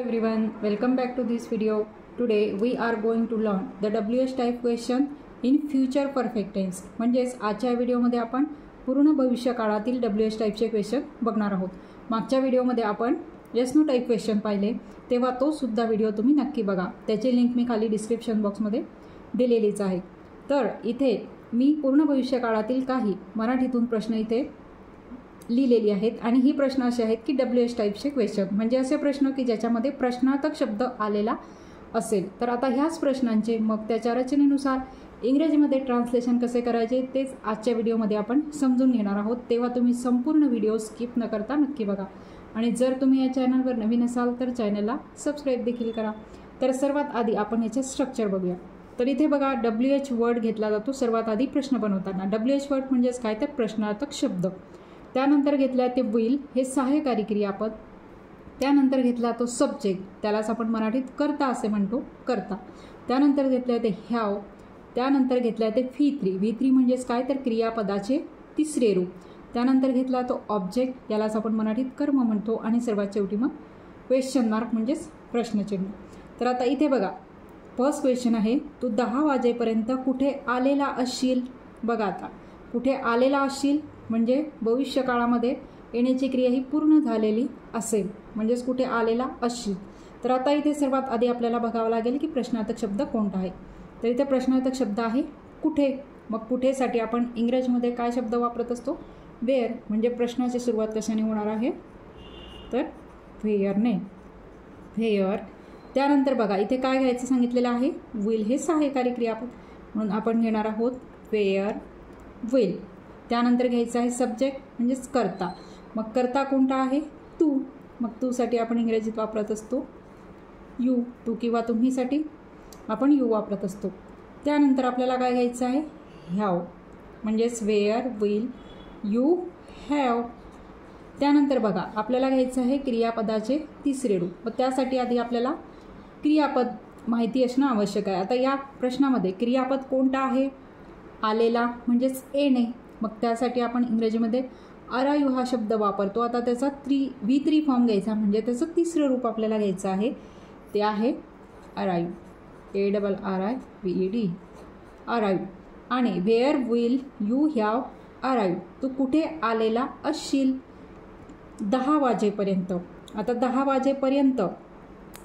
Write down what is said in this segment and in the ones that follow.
everyone, welcome back to this video. Today we are going to learn the WH type question in future perfect tense. म्हणजेच आजच्या व्हिडिओमध्ये आपण पूर्ण भविष्य काळातील WH टाइपचे क्वेश्चन बघणार आहोत. मागच्या व्हिडिओमध्ये आपण येस नो टाइप क्वेश्चन पाहिले, तेव्हा तो सुद्धा व्हिडिओ तुम्ही नक्की बघा. त्याची लिंक मी खाली डिस्क्रिप्शन बॉक्समध्ये दिलेलीच आहे. तर इथे मी पूर्ण भविष्य काळातील काही मराठीतून प्रश्न इथे लिहिलेली आहेत आणि ही प्रश्न असे आहेत की WH टाइपचे क्वेश्चन, म्हणजे असे प्रश्न की ज्याच्यामध्ये प्रश्नार्थक शब्द आलेला असेल. तर आता ह्याच प्रश्नांचे मग त्याच्या रचनेनुसार इंग्रजीमध्ये ट्रान्सलेशन कसे करायचे तेच आजच्या व्हिडिओमध्ये आपण समजून घेणार आहोत. तेव्हा तुम्ही संपूर्ण व्हिडिओ स्किप न करता नक्की बघा. आणि जर तुम्ही या चॅनलवर नवीन असाल तर चॅनलला सबस्क्राईब देखील करा. तर सर्वात आधी आपण याचे स्ट्रक्चर बघूया. तर इथे बघा WH वर्ड घेतला जातो सर्वात आधी प्रश्न बनवताना. WH वर्ड म्हणजेच काय तर प्रश्नार्थक शब्द. त्यानंतर घेतला ते विल, हे सहाय्यकारी क्रियापद. त्यानंतर घेतला तो सब्जेक्ट, त्यालाच आपण मराठीत कर्ता असे म्हणतो, कर्ता. त्यानंतर घेतला ते हॅव. त्यानंतर घेतला ते V3 म्हणजेच काय तर क्रियापदाचे तिसरे रूप. त्यानंतर घेतला तो ऑब्जेक्ट, यालाच आपण मराठीत कर्म म्हणतो. आणि सर्वात शेवटी मग क्वेश्चन मार्क म्हणजेच प्रश्नचिन्ह. तर आता इथे बघा फर्स्ट क्वेश्चन आहे, तू 10 वाजेपर्यंत कुठे आलेला असशील. बघा आता कुठे आलेला असशील म्हणजे भविष्यकाळामध्ये येण्याची क्रिया ही पूर्ण झालेली असेल, म्हणजेच कुठे आलेला असशील. तर आता इथे सर्वात आधी आपल्याला बघावं लागेल की प्रश्नार्थक शब्द कोणता आहे. तर इथे प्रश्नार्थक शब्द आहे कुठे. मग कुठेसाठी आपण इंग्रजीमध्ये काय शब्द वापरत असतो, वेअर. म्हणजे प्रश्नाची सुरुवात कशाने होणार आहे तर व्हेअरने, व्हेअर. त्यानंतर बघा इथे काय घ्यायचं सांगितलेलं आहे, विल, हे सहाय्यकारी क्रियापद म्हणून आपण घेणार आहोत वेअर, विल. त्यानंतर घ्यायचं आहे सब्जेक्ट म्हणजेच कर्ता. मग कर्ता कोणता आहे, तू. मग तूसाठी आपण इंग्रजीत वापरत असतो यू, तू किंवा तुम्हीसाठी आपण यू वापरत असतो. त्यानंतर आपल्याला काय घ्यायचं आहे, हॅव, म्हणजेच वेअर, विल, यू, हॅव. त्यानंतर बघा आपल्याला घ्यायचं आहे क्रियापदाचे तिसरे रूप. व त्यासाठी आधी आपल्याला क्रियापद माहिती असणं आवश्यक आहे. आता या प्रश्नामध्ये क्रियापद कोणता आहे, आलेला म्हणजेच येणे. मग त्यासाठी आपण इंग्रजीमध्ये अरायू हा शब्द वापरतो. आता त्याचा V3 फॉर्म घ्यायचा, म्हणजे त्याचं तिसरं रूप आपल्याला घ्यायचं आहे, ते आहे अरायू, ARRIVED, अरायू. आणि वेअर, विल, यू, हॅव, अरायू. तू कुठे आलेला असशील 10 वाजेपर्यंत. आता 10 वाजेपर्यंत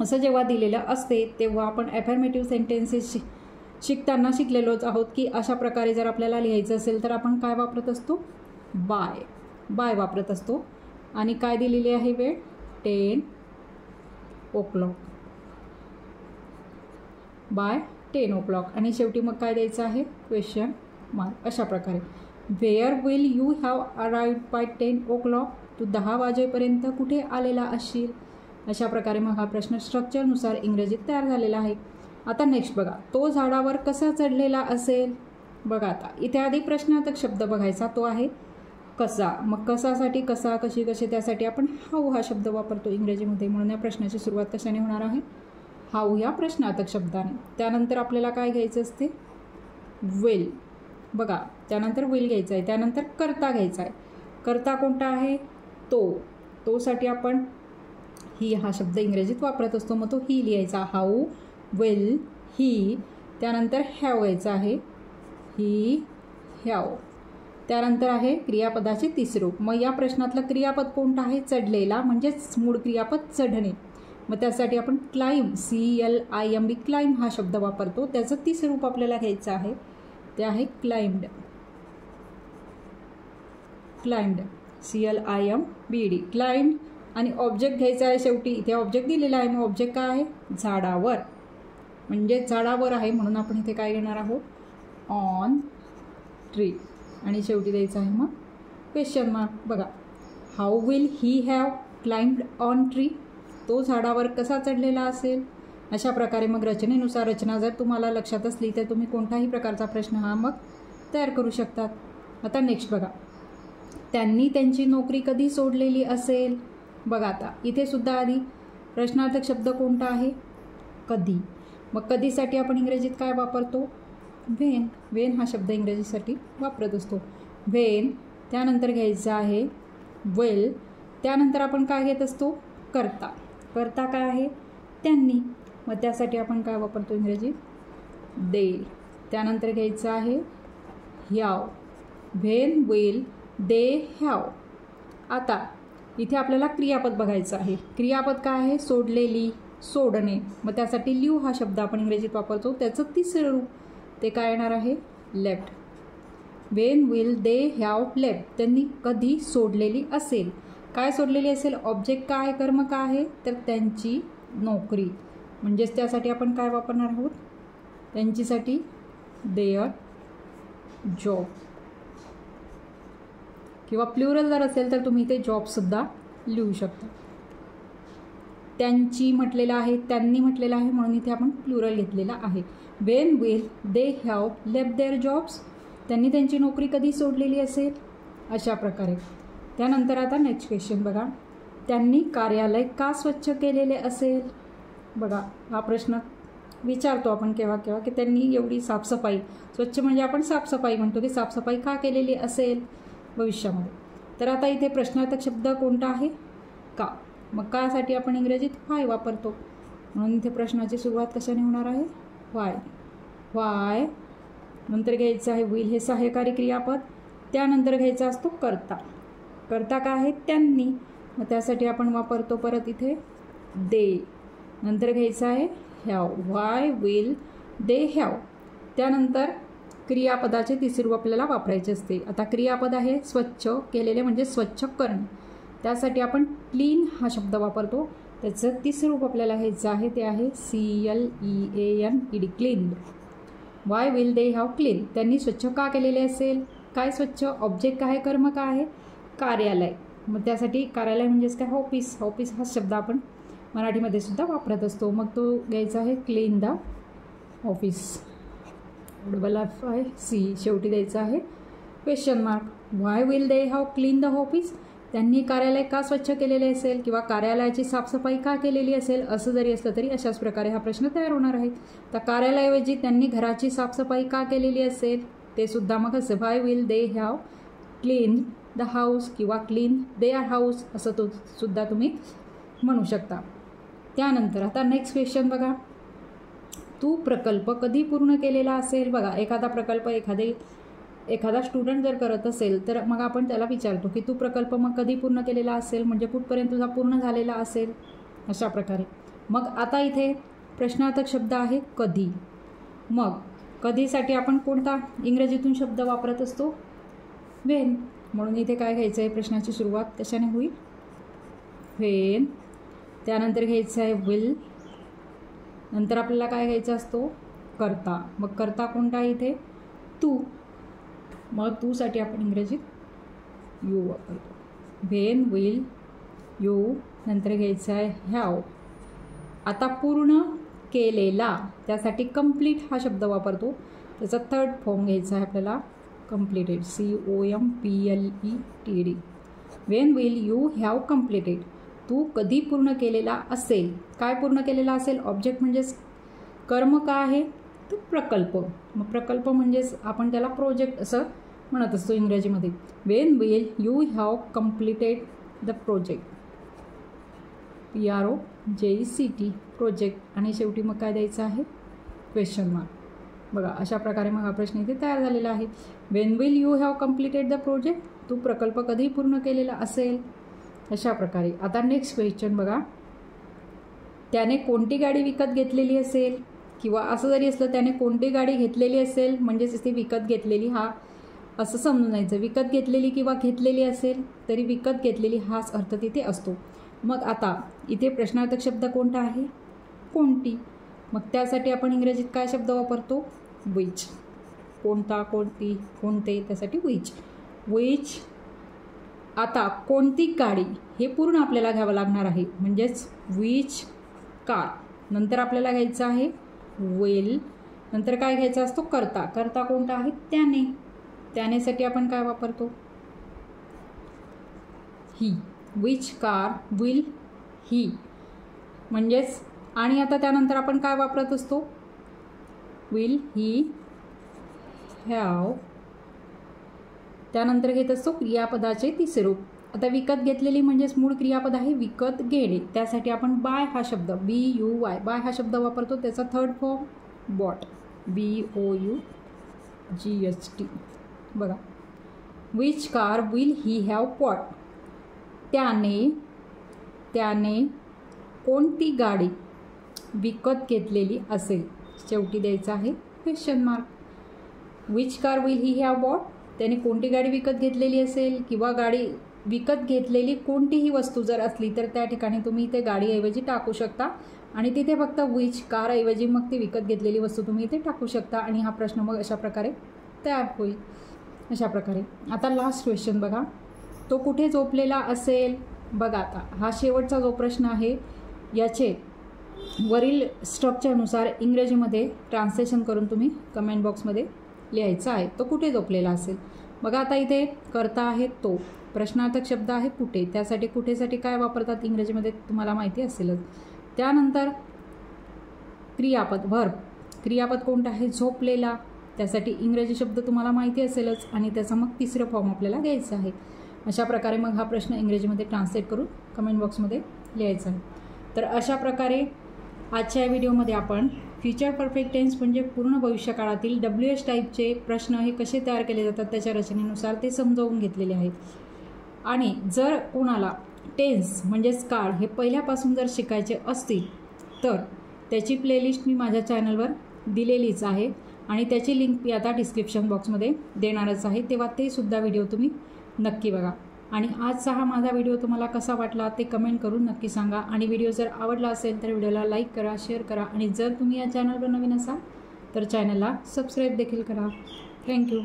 असं जेव्हा दिलेलं असते तेव्हा आपण ॲफर्मेटिव्ह सेंटेन्सेस शिकताना शिकलेलोच आहोत की अशा प्रकारे जर आपल्याला लिहायचं असेल तर आपण काय वापरत असतो, बाय वापरत असतो. आणि काय दिलेली आहे वेळ, 10 o'clock, बाय 10 o'clock. आणि शेवटी मग काय द्यायचं आहे, क्वेश्चन मार्क. अशा प्रकारे where, will, you, have arrived by 10 o'clock. तू 10 वाजेपर्यंत कुठे आलेला असशील. अशा प्रकारे मग हा प्रश्न स्ट्रक्चरनुसार इंग्रजीत तयार झालेला आहे. आता नेक्स्ट बघा, तो झाडावर कसा चढलेला असेल. बघा आता इथे आधी प्रश्नार्थक शब्द बघायचा, तो आहे कसा. मग कसासाठी कसा, कशी, कसे, त्यासाठी आपण हाऊ हा शब्द वापरतो इंग्रजीमध्ये. म्हणून या प्रश्नाची सुरुवात कशाने होणार आहे, हाऊ या प्रश्नार्थक शब्दाने. त्यानंतर आपल्याला काय घ्यायचं असते, विल. बघा त्यानंतर विल घ्यायचं आहे. त्यानंतर कर्ता घ्यायचा आहे. कर्ता कोणता आहे, तोसाठी आपण ही हा शब्द इंग्रजीत वापरत असतो, मग तो ही लिहायचा, हाऊ, विल, ही. त्यानंतर हॅव घ्यायचा आहे, ही, हॅव. त्यानंतर आहे क्रियापदाचे तिसरे रूप. मग या प्रश्नातलं क्रियापद कोणतं आहे, चढलेला, म्हणजेच मूळ क्रियापद चढणे. मग त्यासाठी आपण क्लाइंब, CLIMB, क्लाइंब हा शब्द वापरतो. त्याचं तिसरं रूप आपल्याला घ्यायचं आहे, ते आहे क्लाइम्ड, CLIMBD, क्लाइम्ड. आणि ऑब्जेक्ट घ्यायचा आहे शेवटी. इथे ऑब्जेक्ट दिलेला आहे, मग ऑब्जेक्ट काय आहे, झाडावर, म्हणजे झाडावर आहे म्हणून आपण इथे काय घेणार आहोत, ऑन ट्री. आणि शेवटी द्यायचं आहे मग क्वेश्चन मार्क. बघा how will he have climbed on tree. तो झाडावर कसा चढलेला असेल. अशा प्रकारे मग रचनेनुसार रचना जर तुम्हाला लक्षात असली तर तुम्ही कोणताही प्रकारचा प्रश्न हा मग तयार करू शकतात. आता नेक्स्ट बघा, त्यांनी त्यांची नोकरी कधी सोडलेली असेल. बघा आता इथे सुद्धा आधी प्रश्नार्थक शब्द कोणता आहे, कधी. मग कधीसाठी आपण इंग्रजीत काय वापरतो, वेन हा शब्द इंग्रजीसाठी वापरत असतो, वेन. त्यानंतर घ्यायचं आहे विल. त्यानंतर आपण काय घेत असतो, कर्ता. कर्ता काय आहे, त्यांनी. मग त्यासाठी आपण काय वापरतो इंग्रजीत? दे. त्यानंतर घ्यायचं आहे have. When will they have. आता इथे आपल्याला क्रियापद बघायचं आहे. क्रियापद काय आहे? सोडलेली, सोडणे. मग त्यासाठी लीव हा शब्द आपण इंग्रजीत वापरतो. त्याचं तिसरं रूप ते काय येणार आहे? Left. When will they have left. त्यांनी कधी सोडलेली असेल. काय सोडलेली असेल? ऑब्जेक्ट काय आहे, कर्म काय आहे? तर त्यांची नोकरी. म्हणजेच त्यासाठी आपण काय वापरणार आहोत? त्यांच्यासाठी देअर जॉब. किंवा प्लुरल जर असेल तर तुम्ही ते जॉबसुद्धा लिहू शकता. त्यांची म्हटलेलं आहे, त्यांनी म्हटलेलं आहे, म्हणून इथे आपण प्लुरल घेतलेला आहे. When will they have left their jobs. त्यांनी त्यांची नोकरी कधी सोडलेली असेल? अशा प्रकारे. त्यानंतर आता नेक्स्ट क्वेश्चन बघा. त्यांनी कार्यालय का स्वच्छ केलेले असेल? बघा हा प्रश्न विचारतो आपण केव्हा केव्हा की त्यांनी एवढी साफसफाई, स्वच्छ म्हणजे आपण साफसफाई म्हणतो, की साफसफाई का केलेली असेल भविष्यामध्ये. तर आता इथे प्रश्नार्थक शब्द कोणता आहे? का. मग कासाठी आपण इंग्रजीत व्हाय वापरतो. म्हणून इथे प्रश्नाची सुरुवात कशाने होणार आहे? व्हाय. व्हाय. नंतर घ्यायचं आहे विल हे सहाय्यकारी क्रियापद. त्यानंतर घ्यायचा असतो करता. करता काय आहे? त्यांनी. मग त्यासाठी आपण वापरतो परत इथे दे. नंतर घ्यायचं आहे have. Why will they have. त्यानंतर क्रियापदाचे तिसरे रूप आपल्याला वापरायचे असते. आता क्रियापद आहे स्वच्छ केलेले म्हणजे स्वच्छ करणे. त्यासाठी आपण क्लीन हा शब्द वापरतो. त्याचं तिसरं रूप आपल्याला घ्यायचं आहे ते आहे CLEANED clean. Y will they have clean. त्यांनी स्वच्छ का केलेले असेल? काय स्वच्छ? ऑब्जेक्ट काय आहे, कर्म काय आहे? कार्यालय. मग त्यासाठी कार्यालय म्हणजेच काय? ऑफिस. ऑफिस हा शब्द आपण मराठीमध्ये सुद्धा वापरत असतो. मग तो घ्यायचा आहे क्लीन द ऑफिस. FIC शेवटी द्यायचं आहे question mark. Why will they have clean the office. त्यांनी कार्यालय का स्वच्छ केलेले असेल किंवा कार्यालयाची साफसफाई का केलेली असेल, असं जरी असलं तरी अशाच प्रकारे हा प्रश्न तयार होणार आहे. तर कार्यालयाऐवजी त्यांनी घराची साफसफाई का केलेली असेल ते सुद्धा मग असं why will they have clean the house किंवा क्लीन देअर हाऊस असं तो सुद्धा तुम्ही म्हणू शकता. त्यानंतर आता नेक्स्ट क्वेश्चन बघा. तू प्रकल्प कधी पूर्ण केलेला असेल? बघा एखादा प्रकल्प एखादा स्टुडंट जर करत असेल तर मग आपण त्याला विचारतो की तू प्रकल्प मग कधी पूर्ण केलेला असेल, म्हणजे कुठपर्यंत तुझा पूर्ण झालेला असेल, अशा प्रकारे. मग आता इथे प्रश्नार्थक शब्द आहे कधी. मग कधीसाठी आपण कोणता इंग्रजीतून शब्द वापरत असतो? व्हेन. म्हणून इथे काय घ्यायचं आहे? प्रश्नाची सुरुवात कशाने होईल? व्हेन. त्यानंतर घ्यायचं आहे विल. नंतर आपल्याला काय घ्यायचा असतो? करता. मग करता कोणता आहे इथे? तू. मग तूसाठी आपण इंग्रजीत यू वापरतो. When will you. नंतर घ्यायचं आहे हॅव. आता पूर्ण केलेला त्यासाठी कंप्लीट हा शब्द वापरतो. त्याचा थर्ड फॉर्म घ्यायचा आहे आपल्याला completed. COMPLETED. When will you have completed. तू कधी पूर्ण केलेला असेल. काय पूर्ण केलेला असेल? ऑब्जेक्ट म्हणजेच कर्म काय आहे? तो प्रकल्प. मग प्रकल्प म्हणजेच आपण त्याला प्रोजेक्ट असं म्हणत असतो इंग्रजीमध्ये. When will you have completed the project. PROJECT project. आणि शेवटी मग काय द्यायचं आहे? Question mark. बघा अशा प्रकारे मग हा प्रश्न इथे तयार झालेला आहे. When will you have completed the project. तू प्रकल्प कधी पूर्ण केलेला असेल, अशा प्रकारे. आता नेक्स्ट क्वेश्चन बघा. त्याने कोणती गाडी विकत घेतलेली असेल किंवा असं जरी असलं त्याने कोणती गाडी घेतलेली असेल म्हणजेच इथे विकत घेतलेली हा असं समजून जायचं. विकत घेतलेली किंवा घेतलेली असेल तरी विकत घेतलेली हाच अर्थ तिथे असतो. मग आता इथे प्रश्नार्थक शब्द कोणता आहे? कोणती. मग त्यासाठी आपण इंग्रजीत काय शब्द वापरतो? विच. कोणता, कोणती, कोणते, त्यासाठी विच. विच. आता कोणती गाडी हे पूर्ण आपल्याला घ्यावं लागणार आहे म्हणजेच विच कार. नंतर आपल्याला घ्यायचं आहे विल. नंतर काय घ्यायचा असतो? करता. करता कोणता आहे? त्याने. त्यानेसाठी आपण काय वापरतो? ही. विच कार विल ही म्हणजेच. आणि आता त्यानंतर आपण काय वापरत असतो? Will he have. त्यानंतर घेत असतो क्रियापदाचे तिसरे रूप. आता विकत घेतलेली म्हणजेच मूळ क्रियापद आहे विकत घेणे. त्यासाठी आपण बाय हा शब्द BUY बाय हा शब्द वापरतो. त्याचा थर्ड फॉर्म बॉट BOUGHT. बघा, which car will he have bought. त्याने कोणती गाडी विकत घेतलेली असेल. शेवटी द्यायचं आहे question mark. Which car will he have bought, त्याने कोणती गाडी विकत घेतलेली असेल किंवा गाडी विकत घेतलेली कोणतीही वस्तू जर असली तर त्या ठिकाणी तुम्ही इथे गाडीऐवजी टाकू शकता आणि तिथे फक्त विच कारऐवजी मग ती विकत घेतलेली वस्तू तुम्ही इथे टाकू शकता आणि हा प्रश्न मग अशा प्रकारे तयार होईल. अशा प्रकारे. आता लास्ट क्वेश्चन बघा, तो कुठे झोपलेला असेल. बघा, आता हा शेवटचा जो प्रश्न आहे याचे वरील स्ट्रक्चरनुसार इंग्रजीमध्ये ट्रान्सलेशन करून तुम्ही कमेंट बॉक्समध्ये लिहायचं आहे. तो कुठे झोपलेला असेल. बघा, आता इथे कर्ता आहे तो, प्रश्नार्थक शब्द आहे कुठे. त्यासाठी कुठेसाठी काय वापरतात इंग्रजीमध्ये तुम्हाला माहिती असेलच. त्यानंतर क्रियापद व्हर्ब, क्रियापद कोणतं आहे झोपलेला. त्यासाठी इंग्रजी शब्द तुम्हाला माहिती असेलच आणि त्याचा मग तिसरं फॉर्म आपल्याला घ्यायचं आहे. अशा प्रकारे मग हा प्रश्न इंग्रजीमध्ये ट्रान्सलेट करून कमेंट बॉक्समध्ये लिहायचा आहे. तर अशा प्रकारे आजच्या व्हिडिओमध्ये आपण फ्युचर परफेक्ट टेन्स म्हणजे पूर्ण भविष्यकाळातील WH टाईपचे प्रश्न हे कसे तयार केले जातात त्याच्या रचनेनुसार ते समजावून घेतलेले आहेत. आणि जर कोणाला टेन्स म्हणजेच काळ हे पहिल्यापासून जर शिकायचे असतील तर त्याची प्लेलिस्ट मी माझ्या चॅनलवर दिलेलीच आहे आणि त्याची लिंक मी आता डिस्क्रिप्शन बॉक्समध्ये देणारच आहे. तेव्हा ते सुद्धा व्हिडिओ तुम्ही नक्की बघा. आणि आजचा हा माझा व्हिडिओ तुम्हाला कसा वाटला ते कमेंट करून नक्की सांगा. आणि व्हिडिओ जर आवडला असेल तर व्हिडिओला लाईक करा, शेअर करा आणि जर तुम्ही या चॅनलवर नवीन असाल तर चॅनलला सबस्क्राईब देखील करा. थँक्यू.